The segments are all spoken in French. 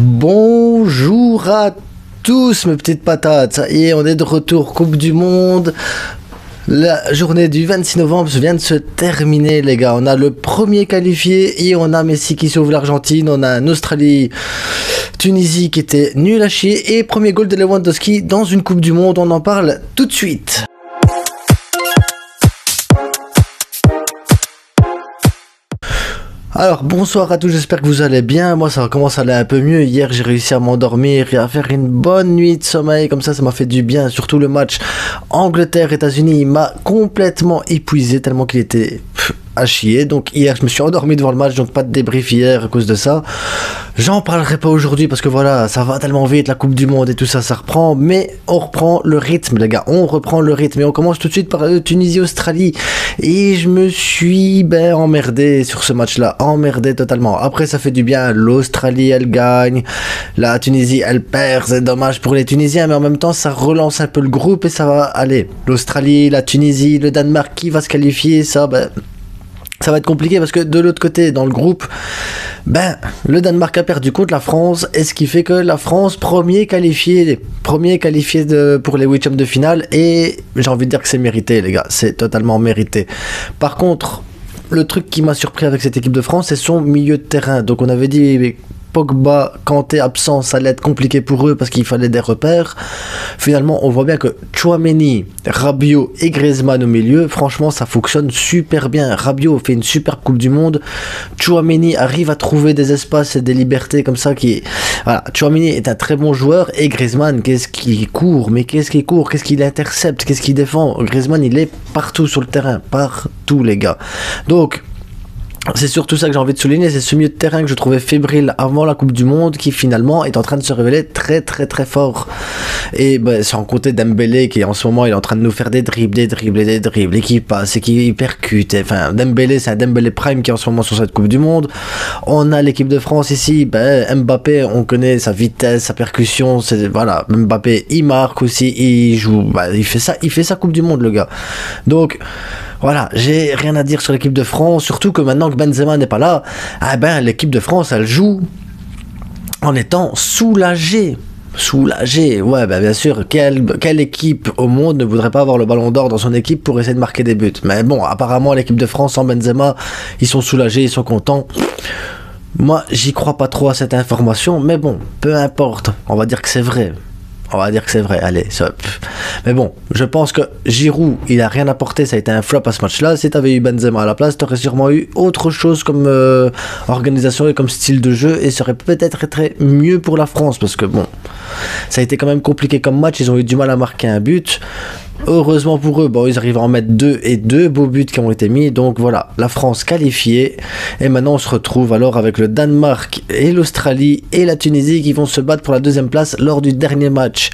Bonjour à tous mes petites patates, ça y est, on est de retour, Coupe du Monde. La journée du 26 novembre vient de se terminer les gars, on a le premier qualifié et on a Messi qui sauve l'Argentine, on a un Australie-Tunisie qui était nul à chier et premier goal de Lewandowski dans une Coupe du Monde, on en parle tout de suite. Alors bonsoir à tous, j'espère que vous allez bien, moi ça commence à aller un peu mieux, hier j'ai réussi à m'endormir et à faire une bonne nuit de sommeil, comme ça m'a fait du bien, surtout le match Angleterre-États-Unis, il m'a complètement épuisé tellement qu'il était à chier, donc hier je me suis endormi devant le match, donc pas de débrief hier à cause de ça. J'en parlerai pas aujourd'hui parce que voilà, ça va tellement vite, la Coupe du Monde et tout ça, ça reprend, mais on reprend le rythme les gars, on reprend le rythme et on commence tout de suite par Tunisie-Australie et je me suis emmerdé sur ce match-là, emmerdé totalement. Après ça fait du bien, l'Australie elle gagne, la Tunisie elle perd, c'est dommage pour les Tunisiens, mais en même temps ça relance un peu le groupe et ça va aller. L'Australie, la Tunisie, le Danemark qui va se qualifier, ça va être compliqué parce que de l'autre côté, dans le groupe, le Danemark a perdu contre la France, et ce qui fait que la France, premier qualifié pour les huitièmes de finale, et j'ai envie de dire que c'est mérité les gars, c'est totalement mérité. Par contre, le truc qui m'a surpris avec cette équipe de France, c'est son milieu de terrain. Donc on avait dit Pogba, Kanté absent, ça allait être compliqué pour eux parce qu'il fallait des repères. Finalement, on voit bien que Tchouaméni, Rabiot et Griezmann au milieu, franchement, ça fonctionne super bien. Rabiot fait une super Coupe du Monde. Tchouaméni arrive à trouver des espaces et des libertés comme ça. Voilà, Tchouaméni est un très bon joueur et Griezmann, qu'est-ce qu'il court, qu'est-ce qu'il intercepte, qu'est-ce qu'il défend. Griezmann, il est partout sur le terrain, partout les gars. Donc, c'est surtout ça que j'ai envie de souligner, c'est ce milieu de terrain que je trouvais fébrile avant la Coupe du Monde qui finalement est en train de se révéler très très très fort. Et sans compter Dembélé qui en ce moment il est en train de nous faire des dribbles et qui passe et qui percute. Enfin, Dembélé, c'est un Dembélé Prime qui est en ce moment sur cette Coupe du Monde. On a l'équipe de France ici, Mbappé, on connaît sa vitesse, sa percussion, voilà, Mbappé il marque aussi, il joue, il fait sa Coupe du Monde le gars. Donc voilà, j'ai rien à dire sur l'équipe de France, surtout que maintenant que Benzema n'est pas là, l'équipe de France, elle joue en étant soulagée. Ouais, bien sûr, quelle équipe au monde ne voudrait pas avoir le ballon d'or dans son équipe pour essayer de marquer des buts? Mais bon, apparemment, l'équipe de France sans Benzema, ils sont soulagés, ils sont contents. Moi, j'y crois pas trop à cette information, mais bon, peu importe, on va dire que c'est vrai. Allez, stop. Mais bon, je pense que Giroud, il a rien apporté, ça a été un flop à ce match-là. Si t'avais eu Benzema à la place, t'aurais sûrement eu autre chose comme organisation et comme style de jeu, et ça aurait peut-être été mieux pour la France, parce que bon, ça a été quand même compliqué comme match, ils ont eu du mal à marquer un but. Heureusement pour eux, ils arrivent à en mettre 2 et 2 beaux buts qui ont été mis. Donc voilà, la France qualifiée. Et maintenant on se retrouve alors avec le Danemark et l'Australie et la Tunisie qui vont se battre pour la deuxième place lors du dernier match.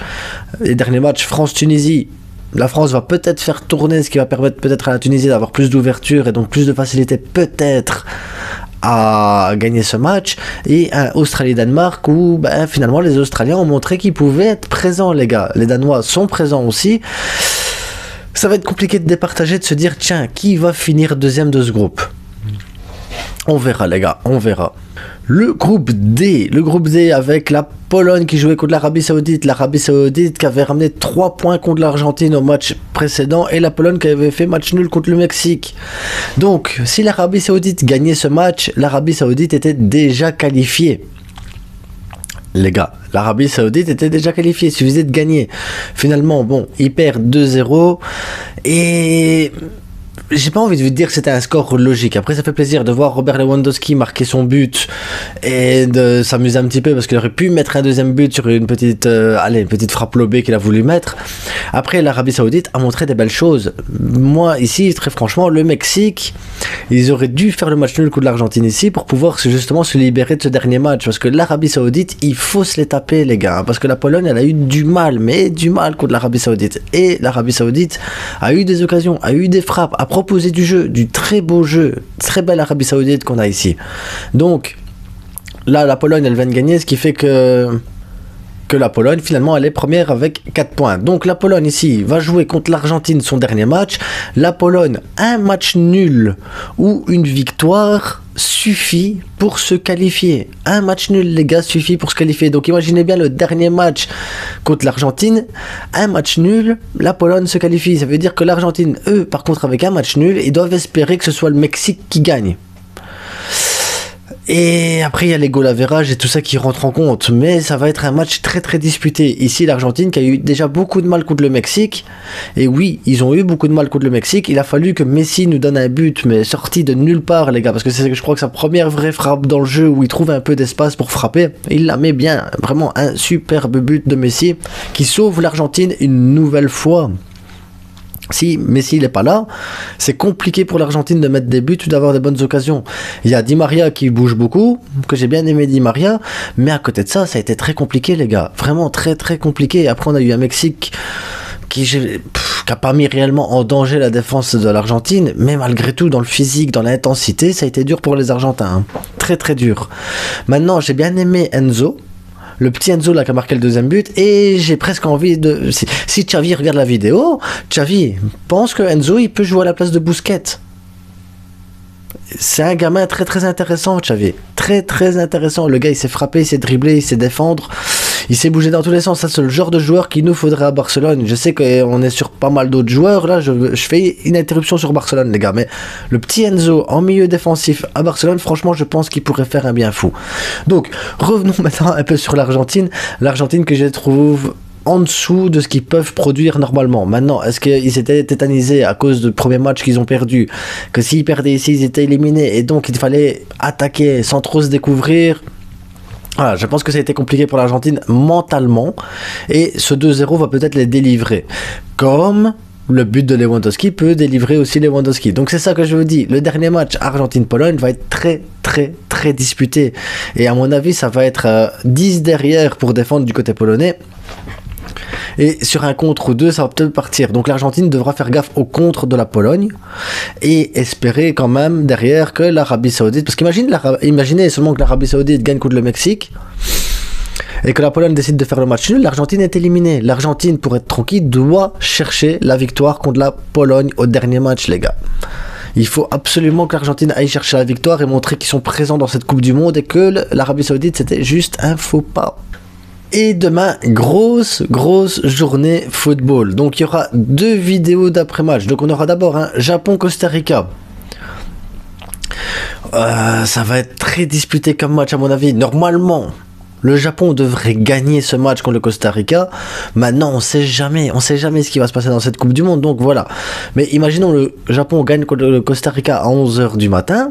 Les derniers matchs France-Tunisie. La France va peut-être faire tourner, ce qui va permettre peut-être à la Tunisie d'avoir plus d'ouverture et donc plus de facilité peut-être à gagner ce match, et un Australie-Danemark où finalement les Australiens ont montré qu'ils pouvaient être présents les gars, les Danois sont présents aussi. Ça va être compliqué de départager, de se dire tiens, qui va finir deuxième de ce groupe? On verra les gars, on verra. Le groupe D avec la Pologne qui jouait contre l'Arabie Saoudite qui avait ramené 3 points contre l'Argentine au match précédent, et la Pologne qui avait fait match nul contre le Mexique. Donc, si l'Arabie Saoudite gagnait ce match, l'Arabie Saoudite était déjà qualifiée. Les gars, l'Arabie Saoudite était déjà qualifiée, il suffisait de gagner. Finalement, ils perdent 2-0 et j'ai pas envie de vous dire que c'était un score logique. Après, ça fait plaisir de voir Robert Lewandowski marquer son but et de s'amuser un petit peu parce qu'il aurait pu mettre un deuxième but sur une petite frappe lobée qu'il a voulu mettre. Après, l'Arabie Saoudite a montré des belles choses. Moi, ici, très franchement, le Mexique, ils auraient dû faire le match nul contre l'Argentine ici pour pouvoir justement se libérer de ce dernier match. Parce que l'Arabie Saoudite, il faut se les taper, les gars. Parce que la Pologne, elle a eu du mal contre l'Arabie Saoudite. Et l'Arabie Saoudite a eu des occasions, a eu des frappes, a proposé du jeu, du très beau jeu, très belle Arabie Saoudite qu'on a ici. Donc, là, la Pologne, elle vient de gagner, ce qui fait que la Pologne, finalement, elle est première avec 4 points. Donc, la Pologne, ici, va jouer contre l'Argentine son dernier match. La Pologne, un match nul ou une victoire suffit pour se qualifier. Un match nul, les gars, suffit pour se qualifier. Donc imaginez bien le dernier match contre l'Argentine. Un match nul, la Pologne se qualifie. Ça veut dire que l'Argentine, eux, par contre, avec un match nul, ils doivent espérer que ce soit le Mexique qui gagne. Et après, il y a les goal average et tout ça qui rentre en compte. Mais ça va être un match très très disputé. Ici, l'Argentine qui a eu déjà beaucoup de mal contre le Mexique. Et oui, ils ont eu beaucoup de mal contre le Mexique. Il a fallu que Messi nous donne un but, mais sorti de nulle part, les gars. Parce que je crois que sa première vraie frappe dans le jeu où il trouve un peu d'espace pour frapper. Il la met bien. Vraiment un superbe but de Messi qui sauve l'Argentine une nouvelle fois. Si Messi n'est pas là, c'est compliqué pour l'Argentine de mettre des buts ou d'avoir des bonnes occasions. Il y a Di Maria qui bouge beaucoup, que j'ai bien aimé Di Maria, mais à côté de ça, ça a été très compliqué, les gars. Vraiment très très compliqué. Après, on a eu un Mexique qui n'a pas mis réellement en danger la défense de l'Argentine, mais malgré tout, dans le physique, dans l'intensité, ça a été dur pour les Argentins. Hein. Très très dur. Maintenant, j'ai bien aimé Enzo. Le petit Enzo là qui a marqué le deuxième but, et j'ai presque envie de... Si Xavi regarde la vidéo, Xavi pense que Enzo il peut jouer à la place de Busquets. C'est un gamin très très intéressant, Xavi. Très très intéressant. Le gars il s'est frappé, il s'est dribblé, il sait défendre. Il s'est bougé dans tous les sens. Ça, c'est le genre de joueur qu'il nous faudrait à Barcelone. Je sais qu'on est sur pas mal d'autres joueurs. Là, je fais une interruption sur Barcelone, les gars. Mais le petit Enzo en milieu défensif à Barcelone, franchement, je pense qu'il pourrait faire un bien fou. Donc, revenons maintenant un peu sur l'Argentine. L'Argentine que je trouve en dessous de ce qu'ils peuvent produire normalement. Maintenant, est-ce qu'ils étaient tétanisés à cause du premier match qu'ils ont perdu? Que s'ils perdaient ici, ils étaient éliminés. Et donc, il fallait attaquer sans trop se découvrir. Voilà, je pense que ça a été compliqué pour l'Argentine mentalement, et ce 2-0 va peut-être les délivrer, comme le but de Lewandowski peut délivrer aussi Lewandowski. Donc c'est ça que je vous dis, le dernier match Argentine-Pologne va être très très très disputé, et à mon avis ça va être 10 derrière pour défendre du côté polonais. Et sur un contre ou deux, ça va peut-être partir. Donc l'Argentine devra faire gaffe au contre de la Pologne et espérer quand même derrière que l'Arabie Saoudite... Parce imaginez seulement que l'Arabie Saoudite gagne contre le Mexique et que la Pologne décide de faire le match nul, l'Argentine est éliminée. L'Argentine, pour être tranquille, doit chercher la victoire contre la Pologne au dernier match, les gars. Il faut absolument que l'Argentine aille chercher la victoire et montrer qu'ils sont présents dans cette Coupe du Monde et que l'Arabie Saoudite, c'était juste un faux pas. Et demain, grosse journée football. Donc il y aura 2 vidéos d'après-match. Donc on aura d'abord un Japon-Costa Rica. Ça va être très disputé comme match à mon avis. Normalement, le Japon devrait gagner ce match contre le Costa Rica. Maintenant, on sait jamais ce qui va se passer dans cette Coupe du Monde. Donc voilà. Mais imaginons le Japon gagne contre le Costa Rica à 11h du matin.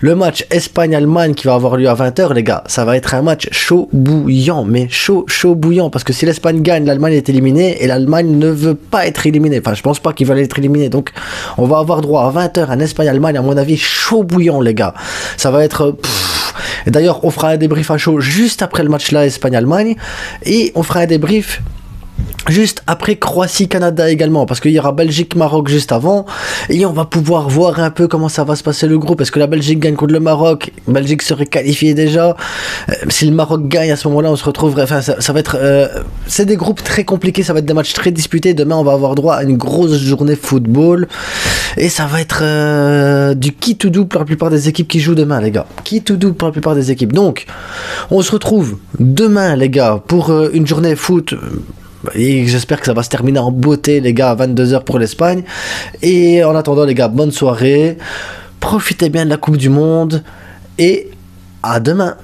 Le match Espagne-Allemagne qui va avoir lieu à 20h, les gars, ça va être un match chaud bouillant, mais chaud bouillant, parce que si l'Espagne gagne, l'Allemagne est éliminée, et l'Allemagne ne veut pas être éliminée. Enfin, je pense pas qu'ils veulent être éliminés, donc on va avoir droit à 20h un Espagne-Allemagne, à mon avis, chaud bouillant, les gars. Ça va être... Et d'ailleurs, on fera un débrief à chaud juste après le match là, Espagne-Allemagne, et on fera un débrief juste après Croatie-Canada également, parce qu'il y aura Belgique-Maroc juste avant, et on va pouvoir voir un peu comment ça va se passer le groupe. Est-ce que la Belgique gagne contre le Maroc? Belgique serait qualifiée déjà. Si le Maroc gagne, à ce moment-là, on se retrouverait... Enfin, ça va être... c'est des groupes très compliqués, ça va être des matchs très disputés. Demain, on va avoir droit à une grosse journée football, et ça va être du qui tout double pour la plupart des équipes qui jouent demain, les gars. Qui tout double pour la plupart des équipes. Donc, on se retrouve demain, les gars, pour une journée foot... Et j'espère que ça va se terminer en beauté, les gars, à 22h pour l'Espagne. Et en attendant, les gars, bonne soirée. Profitez bien de la Coupe du Monde. Et à demain.